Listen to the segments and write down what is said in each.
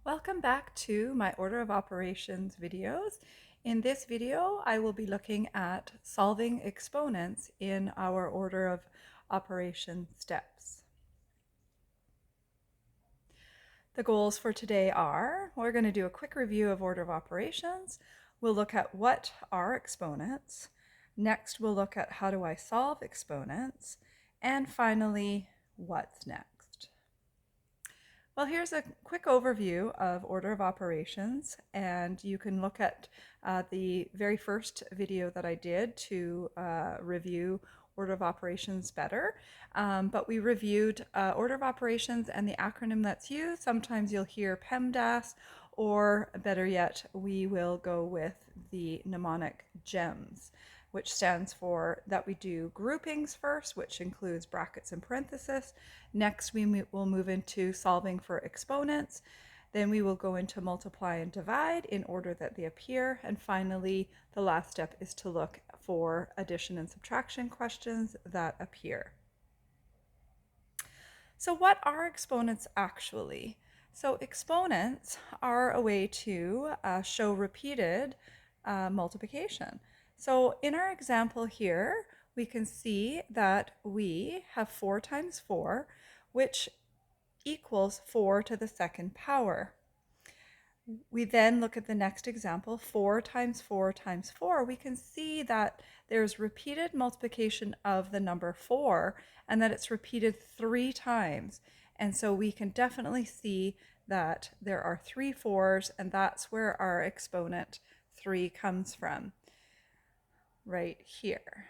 Welcome back to my order of operations videos. In this video, I will be looking at solving exponents in our order of operation steps. The goals for today are, we're going to do a quick review of order of operations. We'll look at what are exponents. Next, we'll look at how do I solve exponents. And finally, what's next? Well, here's a quick overview of order of operations, and you can look at the very first video that I did to review order of operations better. But we reviewed order of operations and the acronym that's used. Sometimes you'll hear PEMDAS, or better yet, we will go with the mnemonic GEMS, which stands for that we do groupings first, which includes brackets and parentheses. Next, we will move into solving for exponents. Then we will go into multiply and divide in order that they appear. And finally, the last step is to look for addition and subtraction questions that appear. So what are exponents actually? So exponents are a way to show repeated multiplication. So in our example here, we can see that we have 4 times 4, which equals 4 to the second power. We then look at the next example, 4 times 4 times 4. We can see that there's repeated multiplication of the number 4 and that it's repeated 3 times. And so we can definitely see that there are 3 4s, and that's where our exponent 3 comes from, right here.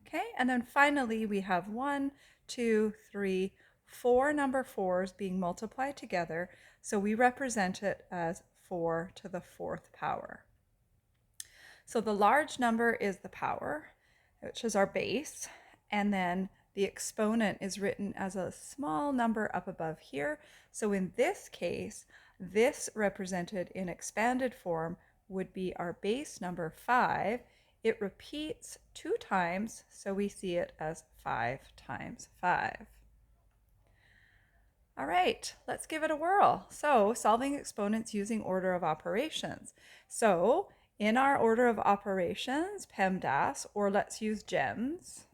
Okay, and then finally we have 1, 2, 3, 4 number 4s being multiplied together, so we represent it as 4 to the 4th power. So the large number is the power, which is our base, and then the exponent is written as a small number up above here. So in this case, this represented in expanded form would be our base number 5. It repeats 2 times, so we see it as 5 times 5. All right, let's give it a whirl. So solving exponents using order of operations. So in our order of operations, PEMDAS, or let's use GEMS,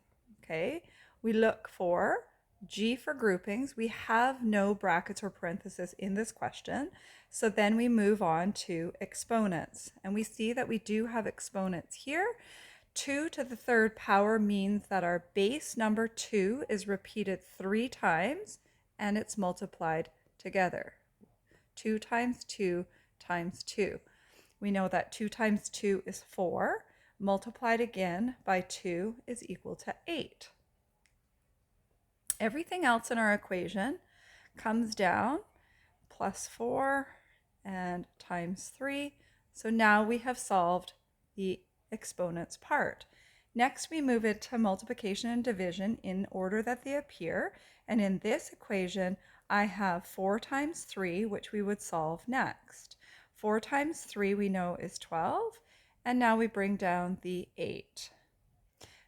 okay, we look for G for groupings. We have no brackets or parentheses in this question. So then we move on to exponents. And we see that we do have exponents here. 2 to the 3rd power means that our base number 2 is repeated 3 times and it's multiplied together. 2 times 2 times 2. We know that 2 times 2 is 4. Multiplied again by 2 is equal to 8. Everything else in our equation comes down, plus 4 and times 3. So now we have solved the exponents part. Next, we move into multiplication and division in order that they appear. And in this equation, I have 4 times 3, which we would solve next. 4 times 3 we know is 12. And now we bring down the 8.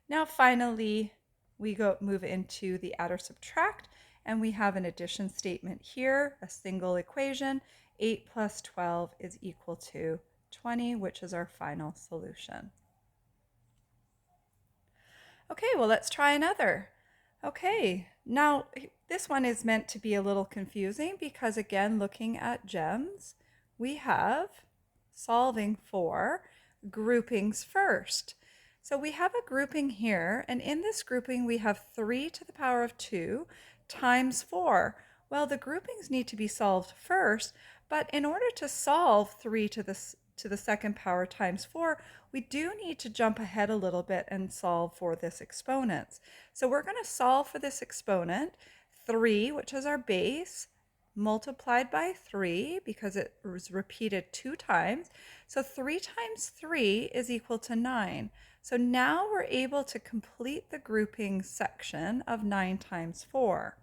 Now finally, we move into the add or subtract, and we have an addition statement here, a single equation. 8 plus 12 is equal to 20, which is our final solution. Okay, well, let's try another. Okay, now this one is meant to be a little confusing because, again, looking at GEMS, we have solving for groupings first. So we have a grouping here, and in this grouping we have 3 to the power of 2 times 4. Well, the groupings need to be solved first, but in order to solve 3 to the 2nd power times 4, we do need to jump ahead a little bit and solve for this exponent. So we're going to solve for this exponent, 3, which is our base, multiplied by 3 because it was repeated 2 times. So 3 times 3 is equal to 9. So now we're able to complete the grouping section of 9 times 4.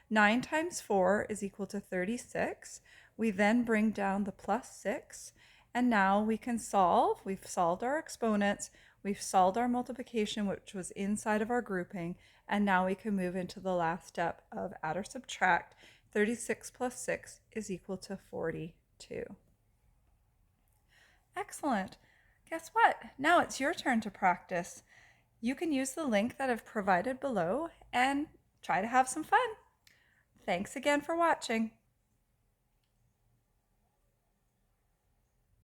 9 times 4 is equal to 36. We then bring down the plus 6. And now we can solve. We've solved our exponents. We've solved our multiplication, which was inside of our grouping. And now we can move into the last step of add or subtract 36 plus 6 is equal to 42. Excellent. Guess what? Now it's your turn to practice. You can use the link that I've provided below and try to have some fun. Thanks again for watching.